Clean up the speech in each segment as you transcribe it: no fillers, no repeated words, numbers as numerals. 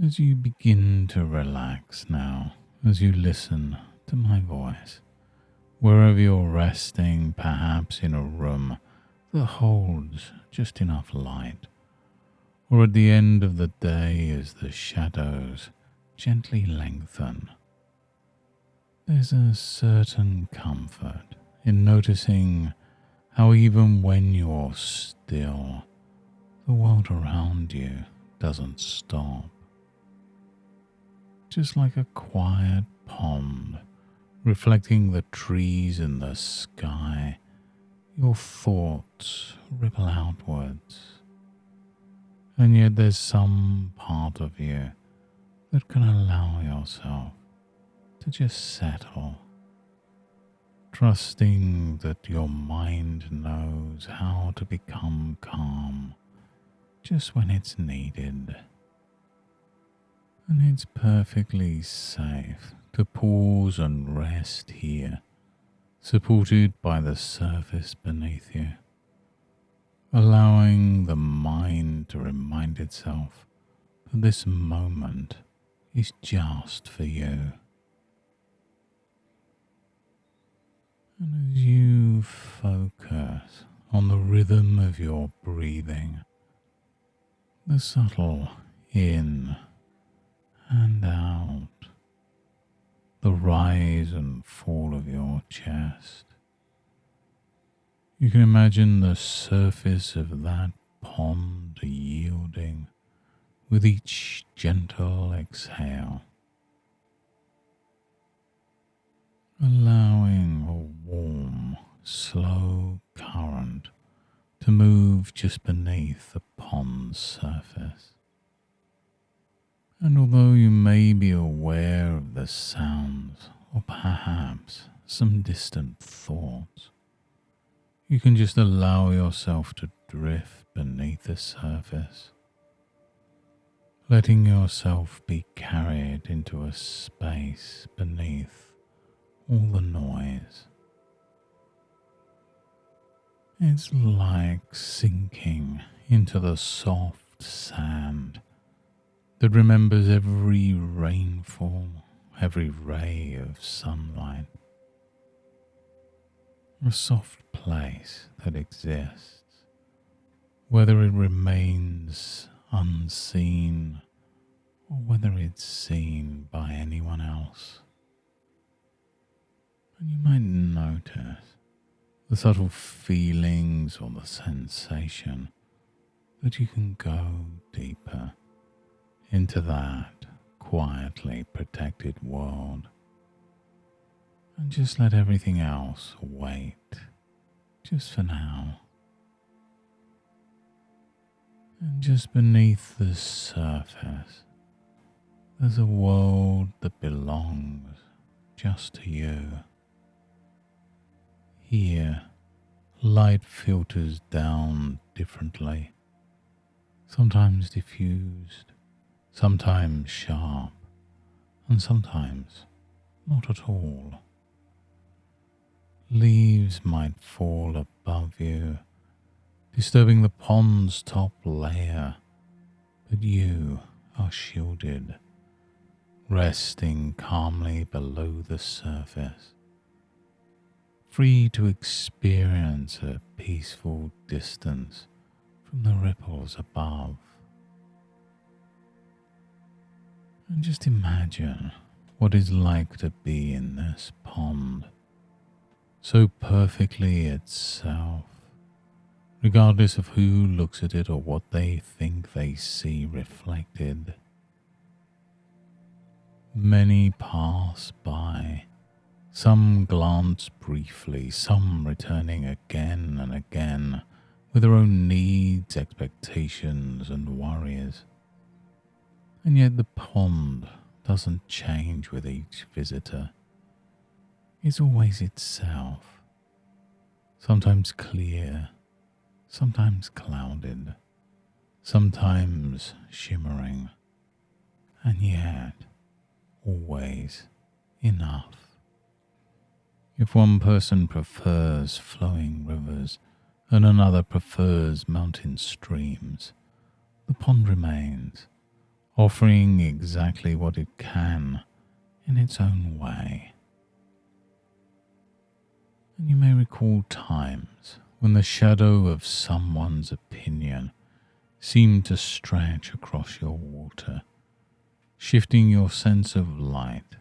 As you begin to relax now, as you listen to my voice, wherever you're resting, perhaps in a room that holds just enough light, or at the end of the day as the shadows gently lengthen, there's a certain comfort in noticing how even when you're still, the world around you doesn't stop. Just like a quiet pond reflecting the trees and the sky, your thoughts ripple outwards. And yet there's some part of you that can allow yourself to just settle, trusting that your mind knows how to become calm just when it's needed. And it's perfectly safe to pause and rest here, supported by the surface beneath you, allowing the mind to remind itself that this moment is just for you. And as you focus on the rhythm of your breathing, the subtle in and out, the rise and fall of your chest, you can imagine the surface of that pond yielding with each gentle exhale, allowing a warm, slow current to move just beneath the pond's surface. And although you may be aware of the sounds or perhaps some distant thoughts, you can just allow yourself to drift beneath the surface, letting yourself be carried into a space beneath all the noise. It's like sinking into the soft sand that remembers every rainfall, every ray of sunlight. A soft place that exists, whether it remains unseen or whether it's seen by anyone else. And you might notice the subtle feelings or the sensation that you can go deeper into that quietly protected world and just let everything else wait just for now. And just beneath the surface, there's a world that belongs just to you. Here, light filters down differently, sometimes diffused, sometimes sharp, and sometimes not at all. Leaves might fall above you, disturbing the pond's top layer, but you are shielded, resting calmly below the surface, free to experience a peaceful distance from the ripples above. And just imagine what it's like to be in this pond, so perfectly itself, regardless of who looks at it or what they think they see reflected. Many pass by, some glance briefly, some returning again and again with their own needs, expectations, and worries. And yet the pond doesn't change with each visitor. It's always itself, sometimes clear, sometimes clouded, sometimes shimmering, and yet always enough. If one person prefers flowing rivers and another prefers mountain streams, the pond remains, offering exactly what it can in its own way. And you may recall times when the shadow of someone's opinion seemed to stretch across your water, shifting your sense of light,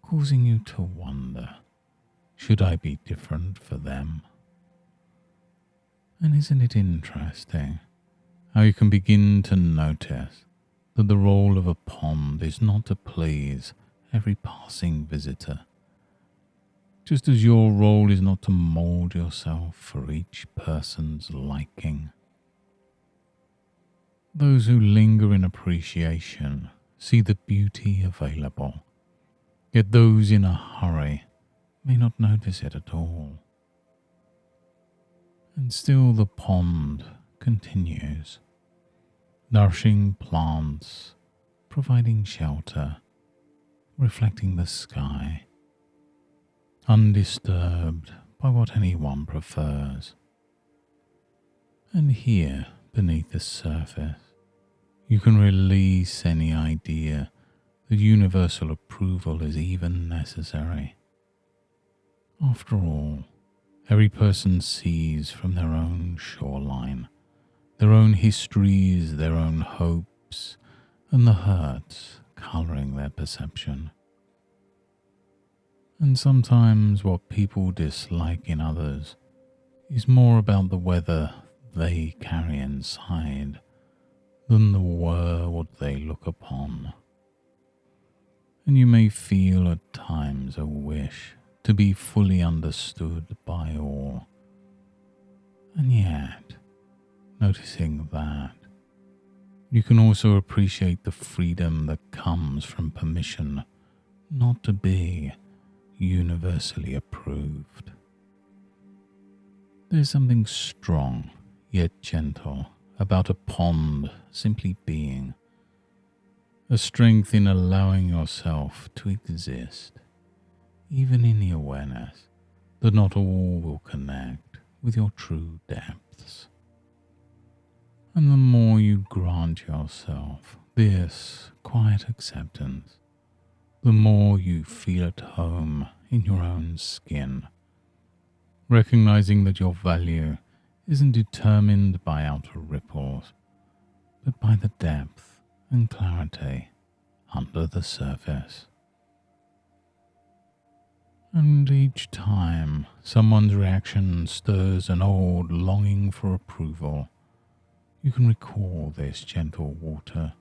causing you to wonder, should I be different for them? And isn't it interesting how you can begin to notice that the role of a pond is not to please every passing visitor, just as your role is not to mold yourself for each person's liking. Those who linger in appreciation see the beauty available, yet those in a hurry may not notice it at all. And still the pond continues, nourishing plants, providing shelter, reflecting the sky, undisturbed by what anyone prefers. And here, beneath the surface, you can release any idea that universal approval is even necessary. After all, every person sees from their own shoreline, their own histories, their own hopes, and the hurts colouring their perception. And sometimes what people dislike in others is more about the weather they carry inside than the world they look upon. And you may feel at times a wish to be fully understood by all. And yet, noticing that, you can also appreciate the freedom that comes from permission not to be universally approved. There's something strong yet gentle about a pond simply being, a strength in allowing yourself to exist, even in the awareness that not all will connect with your true depths. And the more you grant yourself this quiet acceptance, the more you feel at home in your own skin, recognizing that your value isn't determined by outer ripples, but by the depth and clarity under the surface. And each time someone's reaction stirs an old longing for approval, you can recall this gentle water,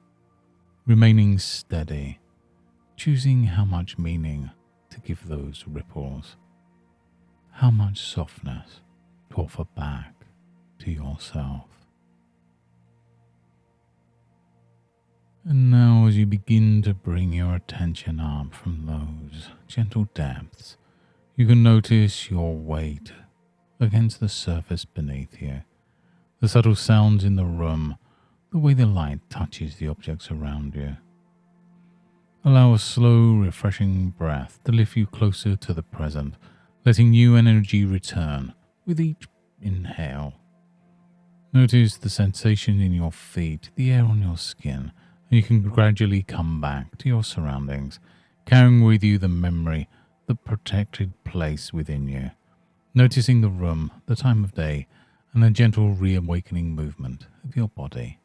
remaining steady, choosing how much meaning to give those ripples, how much softness to offer back to yourself. And now as you begin to bring your attention up from those gentle depths, you can notice your weight against the surface beneath you, the subtle sounds in the room, the way the light touches the objects around you. Allow a slow, refreshing breath to lift you closer to the present, letting new energy return with each inhale. Notice the sensation in your feet, the air on your skin, and you can gradually come back to your surroundings, carrying with you the memory, the protected place within you, noticing the room, the time of day, and the gentle reawakening movement of your body.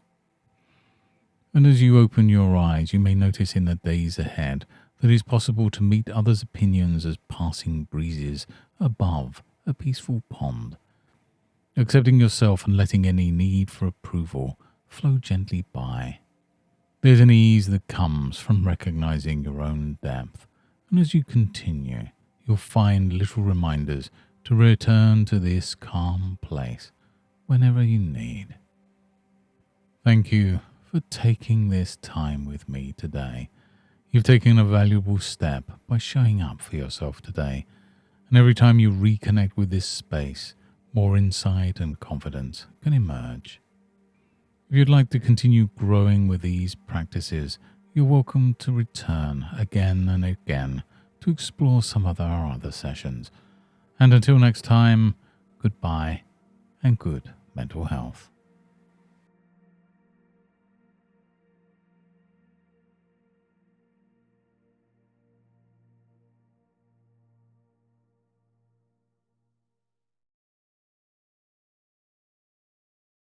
And as you open your eyes, you may notice in the days ahead that it is possible to meet others' opinions as passing breezes above a peaceful pond, accepting yourself and letting any need for approval flow gently by. There's an ease that comes from recognizing your own depth, and as you continue, you'll find little reminders to return to this calm place whenever you need. Thank you for taking this time with me today. You've taken a valuable step by showing up for yourself today, and every time you reconnect with this space, more insight and confidence can emerge. If you'd like to continue growing with these practices, you're welcome to return again and again to explore some of our other sessions. And until next time, goodbye and good mental health.